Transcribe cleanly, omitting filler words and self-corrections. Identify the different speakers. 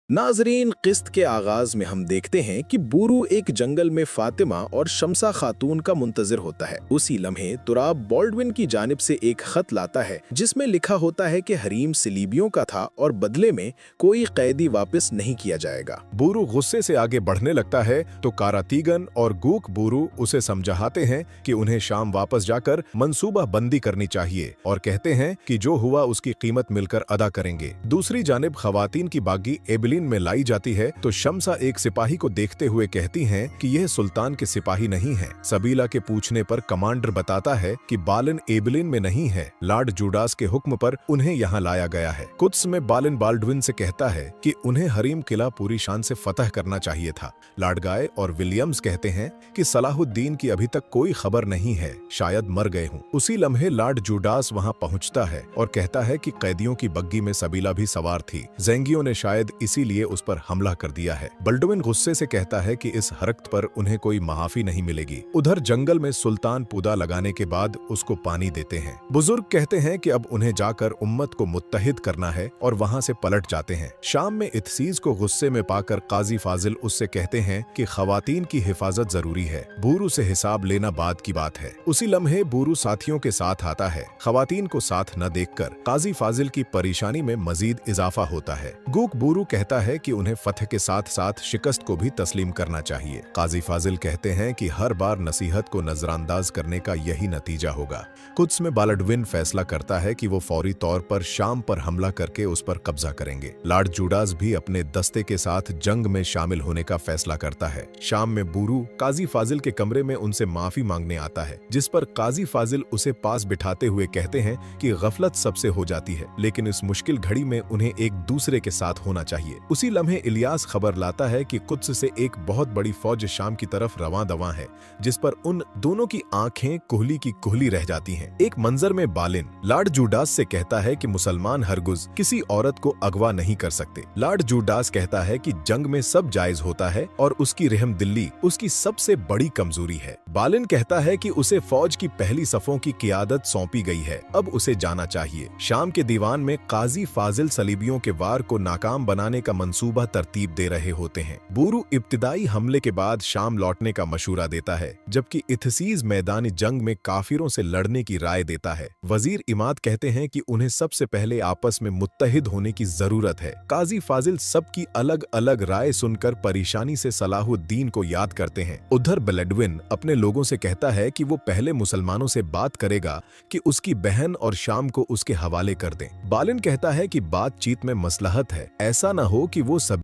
Speaker 1: नाजरीन, किस्त के आगाज में हम देखते हैं कि बूरू एक जंगल में फातिमा और शमसा खातून का मुंतजिर होता है। उसी लम्हे तुराब बॉल्डविन की जानिब से एक खत लाता है जिसमें लिखा होता है कि हरीम सलीबियों का था और बदले में कोई कैदी वापस नहीं किया जाएगा।
Speaker 2: बूरू गुस्से से आगे बढ़ने लगता है तो कारातीगन और गूक बूरू उसे समझाते हैं कि उन्हें शाम वापस जाकर मंसूबा बंदी करनी चाहिए और कहते हैं कि जो हुआ उसकी कीमत मिलकर अदा करेंगे। दूसरी जानिब खवातीन की बागी एबिलीन में लाई जाती है तो शमसा एक सिपाही को देखते हुए कहती हैं कि यह सुल्तान के सिपाही नहीं है। सबीला के पूछने पर कमांडर बताता है कि बालिन एबिलीन में नहीं है, लॉर्ड जूडास के हुक्म पर उन्हें यहाँ लाया गया है। कुद्स में बालिन बाल्डविन से कहता है कि उन्हें हरीम किला पूरी शान से फतह करना चाहिए था। लॉर्ड गाय और विलियम्स कहते हैं कि सलाहुद्दीन की अभी तक कोई खबर नहीं है, शायद मर गए हों। उसी लम्हे लॉर्ड जूडास वहां पहुंचता है और कहता है कि कैदियों की बग्गी में सबीला भी सवार थी, ज़ेंगियों ने शायद इसीलिए उस पर हमला कर दिया है। बल्डविन गुस्से से कहता है कि इस हरकत पर उन्हें कोई माफी नहीं मिलेगी। उधर जंगल में सुल्तान पूदा लगाने के बाद उसको पानी देते हैं। बुजुर्ग कहते हैं कि अब उन्हें जाकर उम्मत को मुत्तहिद करना है और वहां से पलट जाते हैं। शाम में इत्सीज को गुस्से में पाकर काजी फाजिल उससे कहते हैं कि खवातीन की हिफाजत जरूरी है, बूरू से हिसाब लेना बाद की बात है। उसी लम्हे बूरू साथियों के साथ आता है। खवातीन को साथ न देखकर काजी फाजिल की परेशानी में मजीद इजाफा होता है। गूक बूरू कहता है कि उन्हें फतह के साथ साथ शिकस्त को भी तस्लीम करना चाहिए। काजी फाजिल कहते हैं कि हर बार नसीहत को नजरअंदाज करने का यही नतीजा होगा। कुद्स में बाल्डविन फैसला करता है कि वो फौरी तौर पर शाम पर हमला करके उस पर कब्जा करेंगे। लॉर्ड जूडास भी अपने दस्ते के साथ जंग में शामिल होने का फैसला करता है। शाम में बूरू काजी फाजिल के कमरे में उनसे माफी मांगने आता है, जिस पर काजी फाजिल उसे पास बिठाते हुए कहते हैं कि गफलत सबसे हो जाती है, लेकिन इस मुश्किल घड़ी में उन्हें एक दूसरे के साथ होना चाहिए। उसी लम्हे इलियास खबर लाता है कि कुद्स से एक बहुत बड़ी फौज शाम की तरफ रवां दवां है, जिस पर उन दोनों की आंखें कोहली की कोहली रह जाती हैं। एक मंजर में बालिन लॉर्ड जूडास से कहता है कि मुसलमान हरगुज किसी औरत को अगवा नहीं कर सकते। लॉर्ड जूडास कहता है कि जंग में सब जायज होता है और उसकी रहमदिल्ली उसकी सबसे बड़ी कमजोरी है। बालिन कहता है कि उसे फौज की पहली सफों की क़ियादत सौंपी गई है, अब उसे जाना चाहिए। शाम के दीवान में काजी फाजिल सलीबियों के वार को नाकाम बनाने का मंसूबा तरतीब दे रहे होते हैं। बूरू इब्तिदाई हमले के बाद शाम लौटने का मशूरा देता है, जबकि इत्सीज मैदानी जंग में काफिरों से लड़ने की राय देता है। वजीर इमाद कहते हैं कि उन्हें सबसे पहले आपस में मुत्तहिद होने की जरूरत है। काजी फाजिल सबकी अलग अलग राय सुनकर परेशानी से सलाहुद्दीन को याद करते हैं। उधर बल्डविन अपने लोगों से कहता है कि वो पहले मुसलमानों से बात करेगा कि उसकी बहन और शाम को उसके हवाले कर दें। बालिन कहता है कि बातचीत में मसलहत है, ऐसा न हो कि वो सब